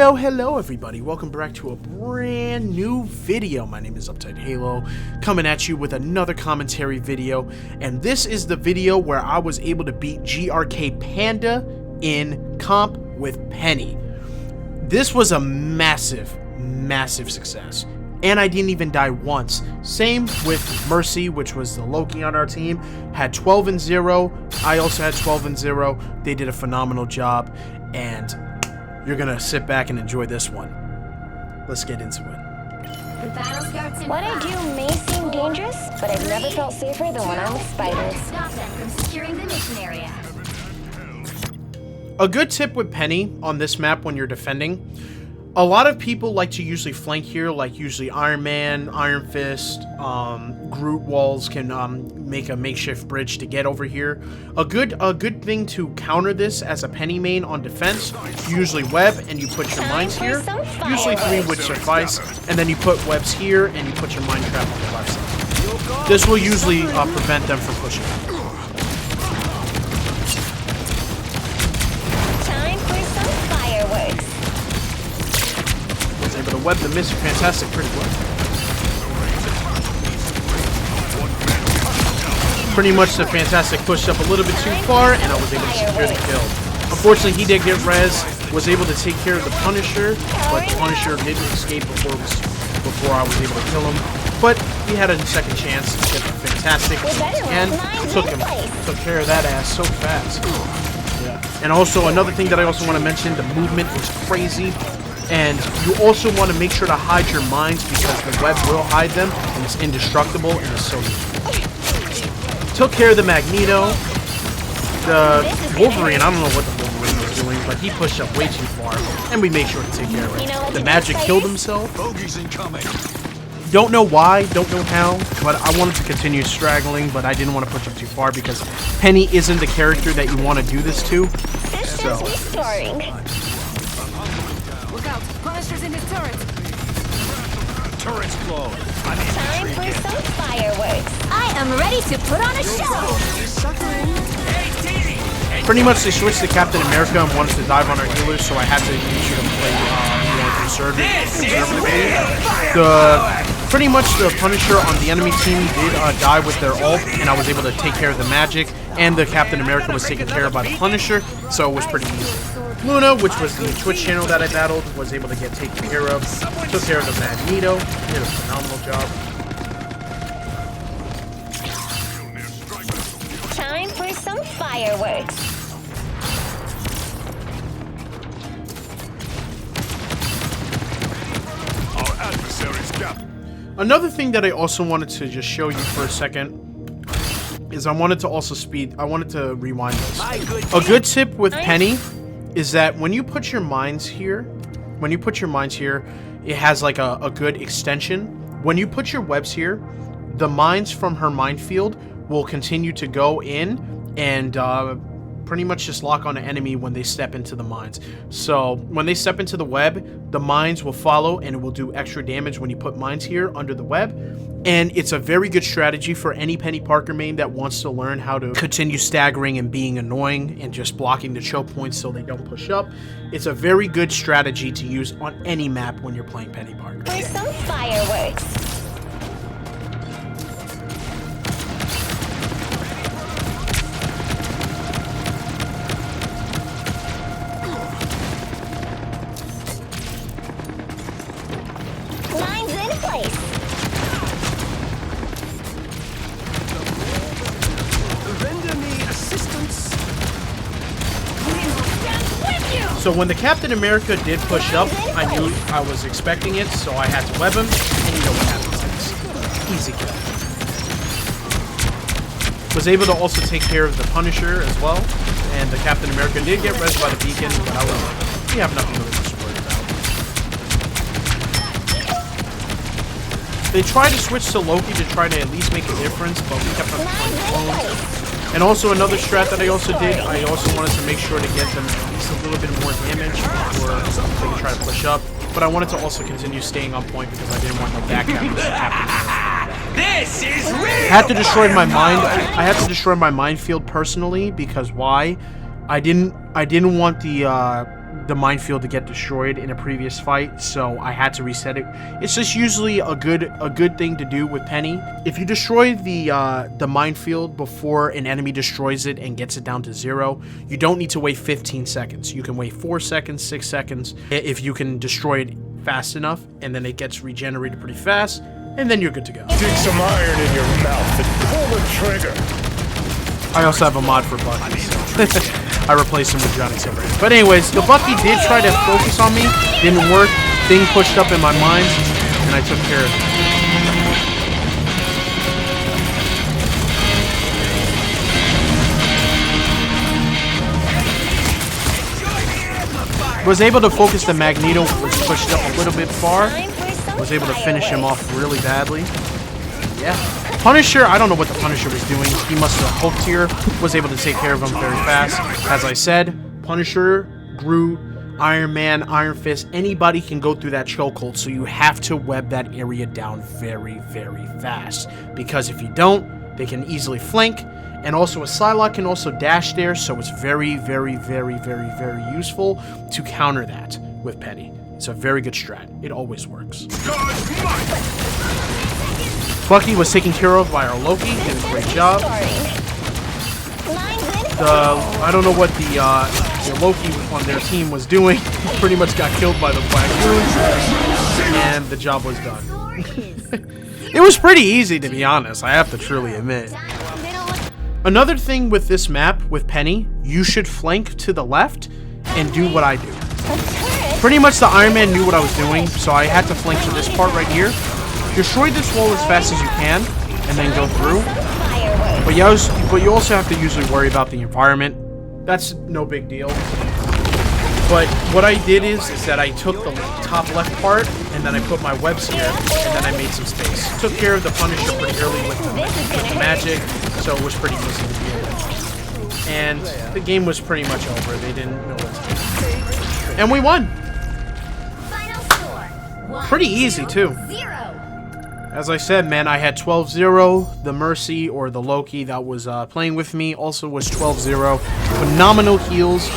Hello everybody, welcome back to a brand new video. My name is Uptight Halo, coming at you with another commentary video, and this is the video where I was able to beat GRK Panda in comp with Peni. This was a massive success, and I didn't even die once. Same with Mercy, which was the Loki on our team, had 12-0. I also had 12-0. They did a phenomenal job, and you're gonna sit back and enjoy this one. Let's get into it. What I do may seem dangerous, but I've never felt safer than when I'm with spiders. Stop them from securing the mission area. A good tip with Peni on this map when you're defending, a lot of people like to usually flank here, like usually Iron Man, Iron Fist, Groot walls can make a makeshift bridge to get over here. A good thing to counter this as a Peni main on defense, you usually web and you put your mines here. Usually 3 would suffice, and then you put webs here and you put your mine trap on the left side. This will usually prevent them from pushing. Time for some fireworks. Was able to web the Mr. Fantastic pretty well. Pretty much the Fantastic pushed up a little bit too far, and I was able to secure the kill. Unfortunately, he did get res, was able to take care of the Punisher, but the Punisher didn't escape before I was able to kill him. But he had a second chance to get the Fantastic, and took care of that ass so fast. Yeah. And also, another thing that I also want to mention, the movement is crazy. And you also want to make sure to hide your mines because the web will hide them, and it's indestructible and it's so useful. Took care of the Magneto. The Wolverine, I don't know what the Wolverine was doing, but he pushed up way too far, and we made sure to take care of it. The Magic killed himself. Don't know why, don't know how, but I wanted to continue straggling, but I didn't want to push him too far because Peni isn't the character that you want to do this to. So. Look out! Punisher's in his turret! Turret's closed. Time for some fireworks. I am ready to put on a show! Pretty much they switched to Captain America and wanted to dive on our healers, so I had to use them to play more conservatively. Pretty much the Punisher on the enemy team did die with their ult, and I was able to take care of the Magic, and the Captain America was taken care of by the Punisher, so it was pretty easy. Luna, which was the Twitch channel that I battled, was able to get taken care of. Took care of the Magneto. Did a phenomenal job. Time for some fireworks. Our adversary's captain. Another thing that I also wanted to just show you for a second is I wanted to rewind this. A good tip with Peni is that when you put your mines here, it has like a good extension. When you put your webs here, the mines from her minefield will continue to go in and pretty much just lock on an enemy when they step into the mines. So when they step into the web, the mines will follow and it will do extra damage when you put mines here under the web. And it's a very good strategy for any Peni Parker main that wants to learn how to continue staggering and being annoying and just blocking the choke points so they don't push up. It's a very good strategy to use on any map when you're playing Peni Parker. For some fireworks. Lines in place. Render me assistance. So when the Captain America did push up, I knew I was expecting it, so I had to web him, and you know what happens next. Easy kill. Was able to also take care of the Punisher as well, and the Captain America did get res by the beacon, but we have nothing really to worry about. They tried to switch to Loki to try to at least make a difference, but we kept on playing clones. And also another strat that I also did, I also wanted to make sure to get them at least a little bit more damage before they can try to push up. But I wanted to also continue staying on point because I didn't want no backgammon to happen. This is real. I had to destroy my mind. I had to destroy my minefield personally because why? I didn't want the the minefield to get destroyed in a previous fight, so I had to reset it. It's just usually a good thing to do with Peni. If you destroy the minefield before an enemy destroys it and gets it down to 0, you don't need to wait 15 seconds. You can wait 4 seconds, 6 seconds, if you can destroy it fast enough, and then it gets regenerated pretty fast, and then you're good to go. Stick some iron in your mouth and pull the trigger. I also have a mod for Bucky, so I replaced him with Johnny Silverhand. But anyways, the Bucky did try to focus on me. Didn't work. Thing pushed up in my mind, and I took care of it. Was able to focus the Magneto, was pushed up a little bit far. Was able to finish him off really badly. Yeah. Punisher, I don't know what the Punisher was doing. He must have hooked here. Was able to take care of him very fast. As I said, Punisher, Groot, Iron Man, Iron Fist, anybody can go through that chokehold, so you have to web that area down very, very fast. Because if you don't, they can easily flank. And also a Psylocke can also dash there, so it's very, very, very, very, very useful to counter that with Peni. It's a very good strat. It always works. Bucky was taken care of by our Loki. Did a great job. I don't know what the Loki on their team was doing. He pretty much got killed by the Black Goons, and the job was done. It was pretty easy, to be honest. I have to truly admit. Another thing with this map, with Peni, you should flank to the left and do what I do. Pretty much the Iron Man knew what I was doing, so I had to flank to this part right here. Destroy this wall as fast as you can, and then go through. But you also have to usually worry about the environment. That's no big deal. But what I did is that I took the top left part, and then I put my webs here, and then I made some space. Took care of the Punisher pretty early with the magic, so it was pretty easy to deal with. And the game was pretty much over. They didn't know what to do. And we won! Pretty easy, too. As I said, man, I had 12-0. The Mercy, or the Loki that was playing with me, also was 12-0. Phenomenal heals.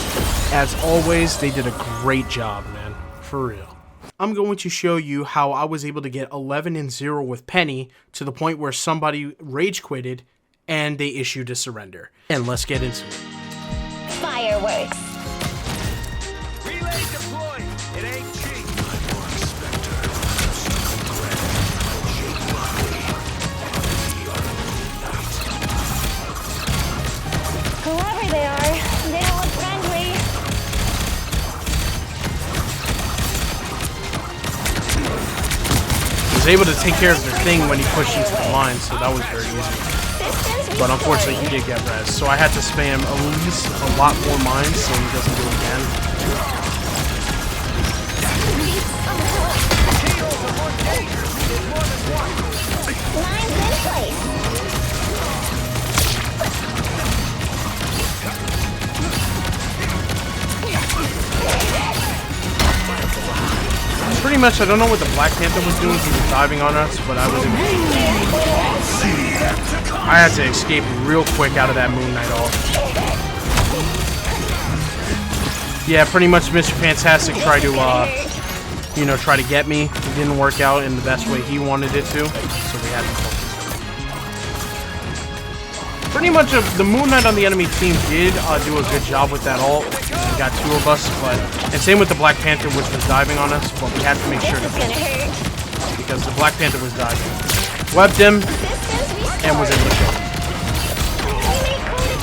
As always, they did a great job, man. For real. I'm going to show you how I was able to get 11-0 with Peni to the point where somebody rage quitted and they issued a surrender. And let's get into it. Fireworks. Relay deployed. It ain't cheap. Whoever they are, they don't look friendly. Was able to take care of their thing when he pushed into the line, so that was very easy. But unfortunately, he did get res, so I had to spam at least a lot more mines so he doesn't do it again. Lines in place. Pretty much, I don't know what the Black Panther was doing. He was diving on us, but I was able I had to escape real quick out of that Moon Knight ult. Yeah, pretty much Mr. Fantastic tried to, try to get me. It didn't work out in the best way he wanted it to, so we had to focus. Pretty much, the Moon Knight on the enemy team did do a good job with that ult. We got 2 of us, and same with the Black Panther, which was diving on us, but we had to make sure to because the Black Panther was diving. Webbed him, and was able to kill him.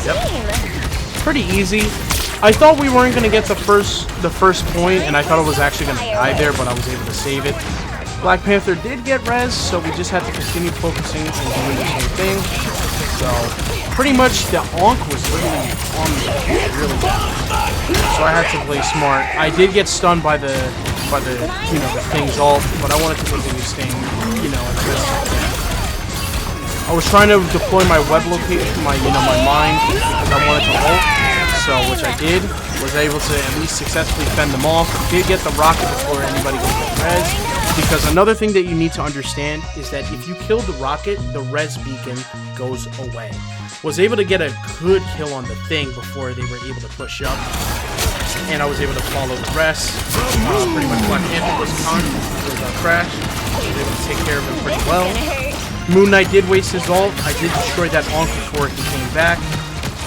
Yep. Pretty easy. I thought we weren't going to get the first point, and I thought it was actually going to die there, but I was able to save it. Black Panther did get res, so we just had to continue focusing and doing the same thing. So, pretty much the Onk was literally on me really bad. So I had to play smart. I did get stunned by the the thing's ult, but I wanted to continue staying, as best I can. I was trying to deploy my web location, my mine, because I wanted to ult. So, which I did, was able to at least successfully fend them off. Did get the rocket before anybody could get res. Because another thing that you need to understand is that if you kill the rocket, the res beacon goes away. Was able to get a good kill on the thing before they were able to push up. and I was able to follow the rest. Pretty much Black Panther was crashed. I was able to take care of him pretty well. Moon Knight did waste his ult. I did destroy that Ankh before he came back.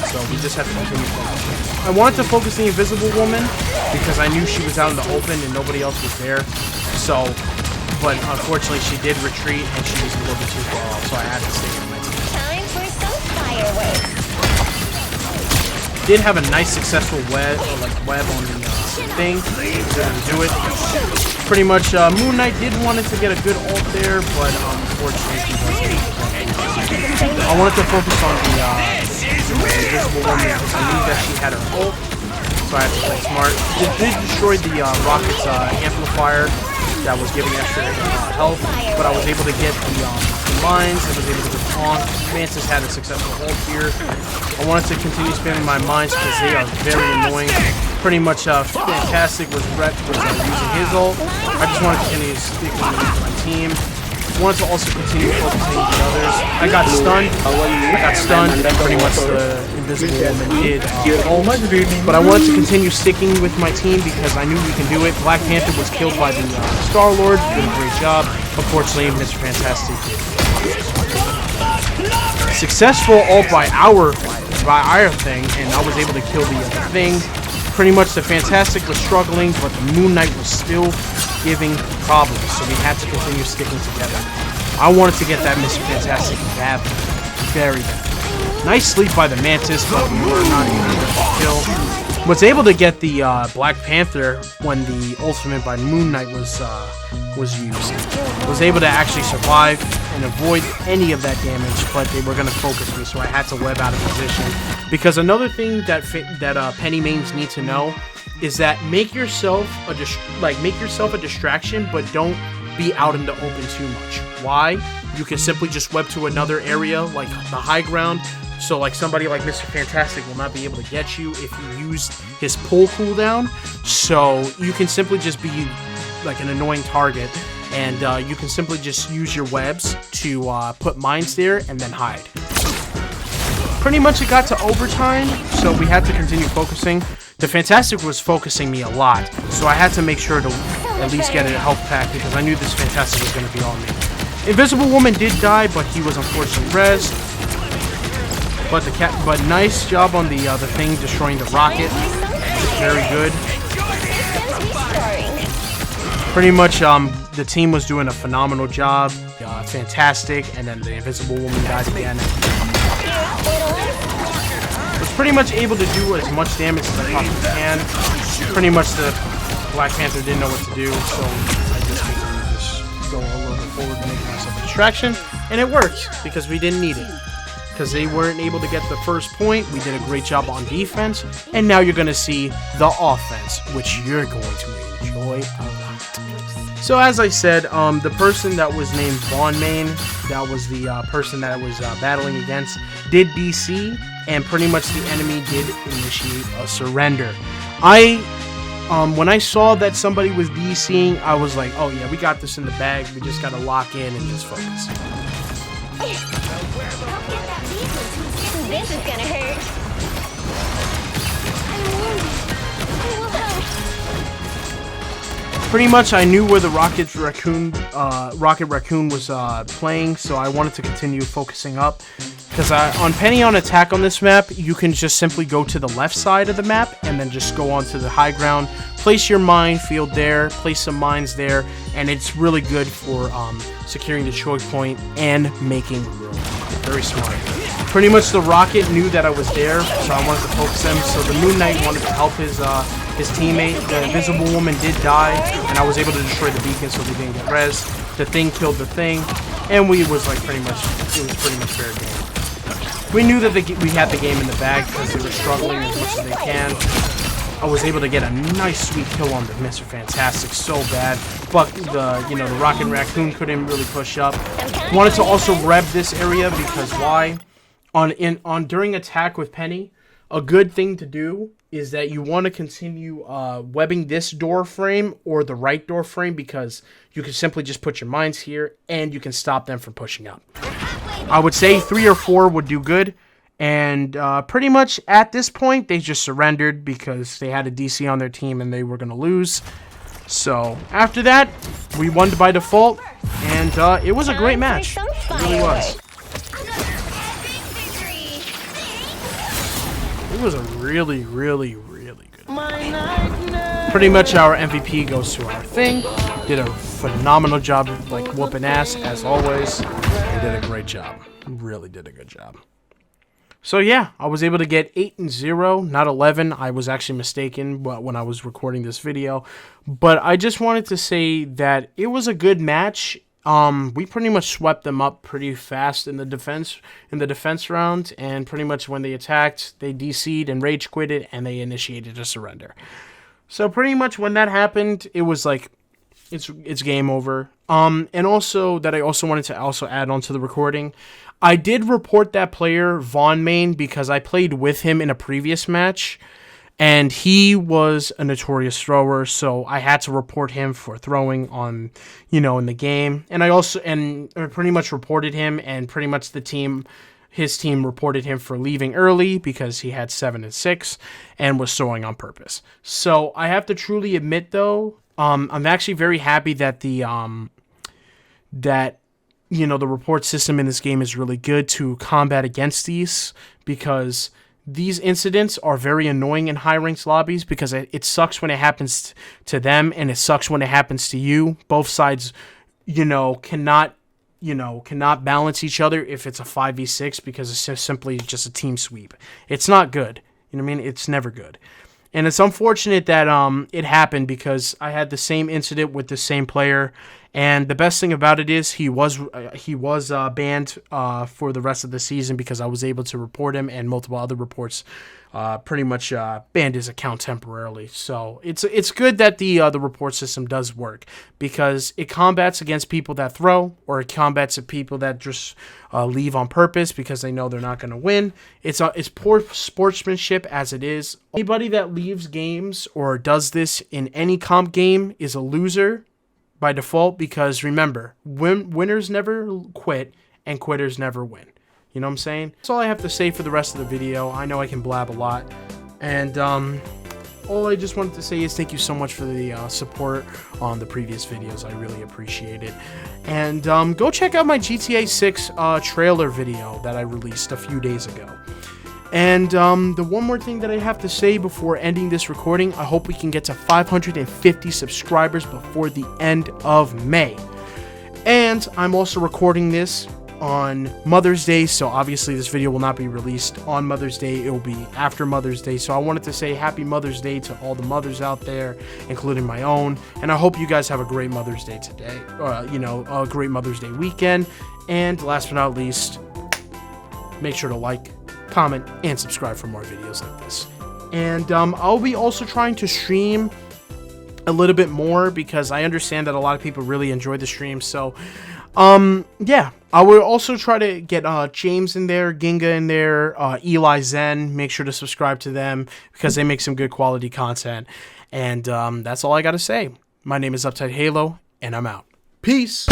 So we just have to continue focusing. I wanted to focus the Invisible Woman because I knew she was out in the open and nobody else was there. So, but unfortunately she did retreat and she was a little bit too far off, so I had to stay in my team. Time for some fireworks. Did have a nice successful web on the thing. Didn't do it. Pretty much Moon Knight did wanted to get a good ult there, but unfortunately he wasn't. I wanted to focus on the Invisible Woman because I knew that she had her ult, so I had to play smart. It did destroy the Rocket's amplifier that was giving extra health, but I was able to get the mines, I was able to get the Ankh. Mantis had a successful ult here. I wanted to continue spamming my mines because they are very annoying. Pretty much Fantastic was using his ult. I just wanted to continue sticking with my team. Wanted to also continue focusing on others. I got stunned, and pretty much the Invisible Woman did ult. But I wanted to continue sticking with my team because I knew we can do it. Black Panther was killed by the Star-Lord, did a great job. Unfortunately, Mr. Fantastic did. Successful ult by our thing, and I was able to kill the other thing. Pretty much the Fantastic was struggling, but the Moon Knight was still giving problems, so we had to continue sticking together. I wanted to get that Mr. Fantastic badly, very bad. Nice sleep by the Mantis, but we were not able to get the kill. Was able to get the Black Panther when the ultimate by Moon Knight was used. Was able to actually survive and avoid any of that damage, but they were going to focus me, so I had to web out of position. Because another thing that Penny mains need to know is that make yourself a distraction, but don't be out in the open too much. Why? You can simply just web to another area, like the high ground. So like somebody like Mr. Fantastic will not be able to get you if you use his pull cooldown. So you can simply just be like an annoying target, and you can simply just use your webs to put mines there and then hide. Pretty much it got to overtime, so we had to continue focusing. The Fantastic was focusing me a lot, so I had to make sure to at least get a health pack because I knew this Fantastic was going to be on me. Invisible Woman did die, but he was unfortunately rezzed. But nice job on the thing destroying the rocket. Very good. Pretty much the team was doing a phenomenal job. Fantastic, and then the Invisible Woman died again. Was pretty much able to do as much damage as I possibly can. Pretty much the Black Panther didn't know what to do, so I just made him just go a little bit forward to make myself a distraction, and it worked because we didn't need it. Because they weren't able to get the first point, we did a great job on defense, and now you're going to see the offense, which you're going to enjoy a lot. So as I said, the person that was named Vaughn Main, that was the person that I was battling against, did DC, and pretty much the enemy did initiate a surrender. When I saw that somebody was DCing, I was like, oh yeah, we got this in the bag, we just gotta lock in and just focus. This is gonna hurt. Pretty much I knew where the Rocket Raccoon was playing, so I wanted to continue focusing up. Because on Penny on attack on this map, you can just simply go to the left side of the map and then just go onto the high ground, place your minefield there, place some mines there, and it's really good for securing the choke point and making room. Very smart. Pretty much the Rocket knew that I was there, so I wanted to focus him. So the Moon Knight wanted to help his teammate. The Invisible Woman did die, and I was able to destroy the beacon so we didn't get res. The thing killed the thing, and it was pretty much fair game. We knew that we had the game in the bag because they were struggling as much as they can. I was able to get a nice sweet kill on the Mr. Fantastic so bad, but the Rocket Raccoon couldn't really push up. Wanted to also rev this area because why? During attack with Penny, a good thing to do is that you want to continue webbing this door frame or the right door frame because you can simply just put your mines here and you can stop them from pushing up. I would say 3 or 4 would do good, And pretty much at this point, they just surrendered because they had a DC on their team and they were going to lose. So after that, we won by default, and it was a great match. It really was. It was a really, really, really good match. Pretty much our MVP goes to our thing. Did a phenomenal job, like whooping ass as always, and did a great job. Really did a good job. So yeah, I was able to get 8-0, not 11. I was actually mistaken when I was recording this video. But I just wanted to say that it was a good match. We pretty much swept them up pretty fast in the defense round, and pretty much when they attacked, they DC'd and rage quitted, and they initiated a surrender. So pretty much when that happened, it was like it's game over. And also that I also wanted to also add on to the recording. I did report that player, Von Main, because I played with him in a previous match, and he was a notorious thrower, so I had to report him for throwing on, in the game. And I also, pretty much reported him, and pretty much his team reported him for leaving early because he had 7 and 6 and was throwing on purpose. So I have to truly admit, though, I'm actually very happy that the report system in this game is really good to combat against these, because these incidents are very annoying in high-ranked lobbies, because it sucks when it happens to them and it sucks when it happens to you. Both sides, cannot balance each other if it's a 5v6, because it's simply just a team sweep. It's not good. You know what I mean? It's never good. And it's unfortunate that it happened, because I had the same incident with the same player. And the best thing about it is he was banned for the rest of the season, because I was able to report him, and multiple other reports pretty much banned his account temporarily. So it's good that the report system does work, because it combats against people that throw, or it combats people that just leave on purpose because they know they're not going to win. It's poor sportsmanship as it is. Anybody that leaves games or does this in any comp game is a loser by default, because remember, winners never quit and quitters never win. You know what I'm saying? That's all I have to say for the rest of the video. I know I can blab a lot, and all I just wanted to say is thank you so much for the support on the previous videos. I really appreciate it. And go check out my GTA 6 trailer video that I released a few days ago. And the one more thing that I have to say before ending this recording, I hope we can get to 550 subscribers before the end of May. And I'm also recording this on Mother's Day, so obviously this video will not be released on Mother's Day. It will be after Mother's Day. So I wanted to say happy Mother's Day to all the mothers out there, including my own. And I hope you guys have a great Mother's Day today, a great Mother's Day weekend. And last but not least, make sure to like, comment, and subscribe for more videos like this. And I'll be also trying to stream a little bit more, because I understand that a lot of people really enjoy the stream. So yeah, I will also try to get James in there, Ginga in there, Eli Zen. Make sure to subscribe to them, because they make some good quality content. And that's all I gotta say. My name is Uptight Halo, and I'm out. Peace.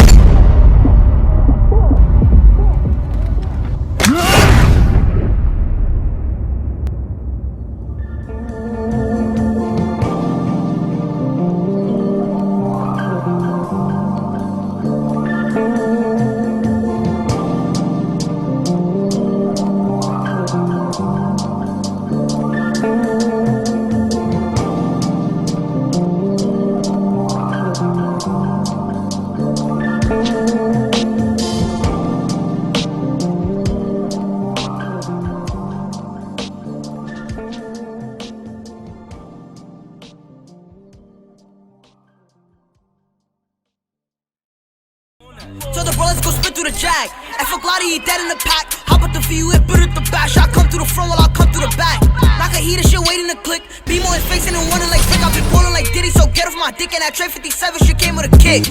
So the bullets go spit through the jag. F a Glotty, he dead in the pack. Hop up the view, it put it the back. Shot come through the front while I come through the back. Knock a heater, shit waiting to click. Beam on his face and then running like Rick. I've been pulling like Diddy, so get off my dick. And that tray 57 shit came with a kick.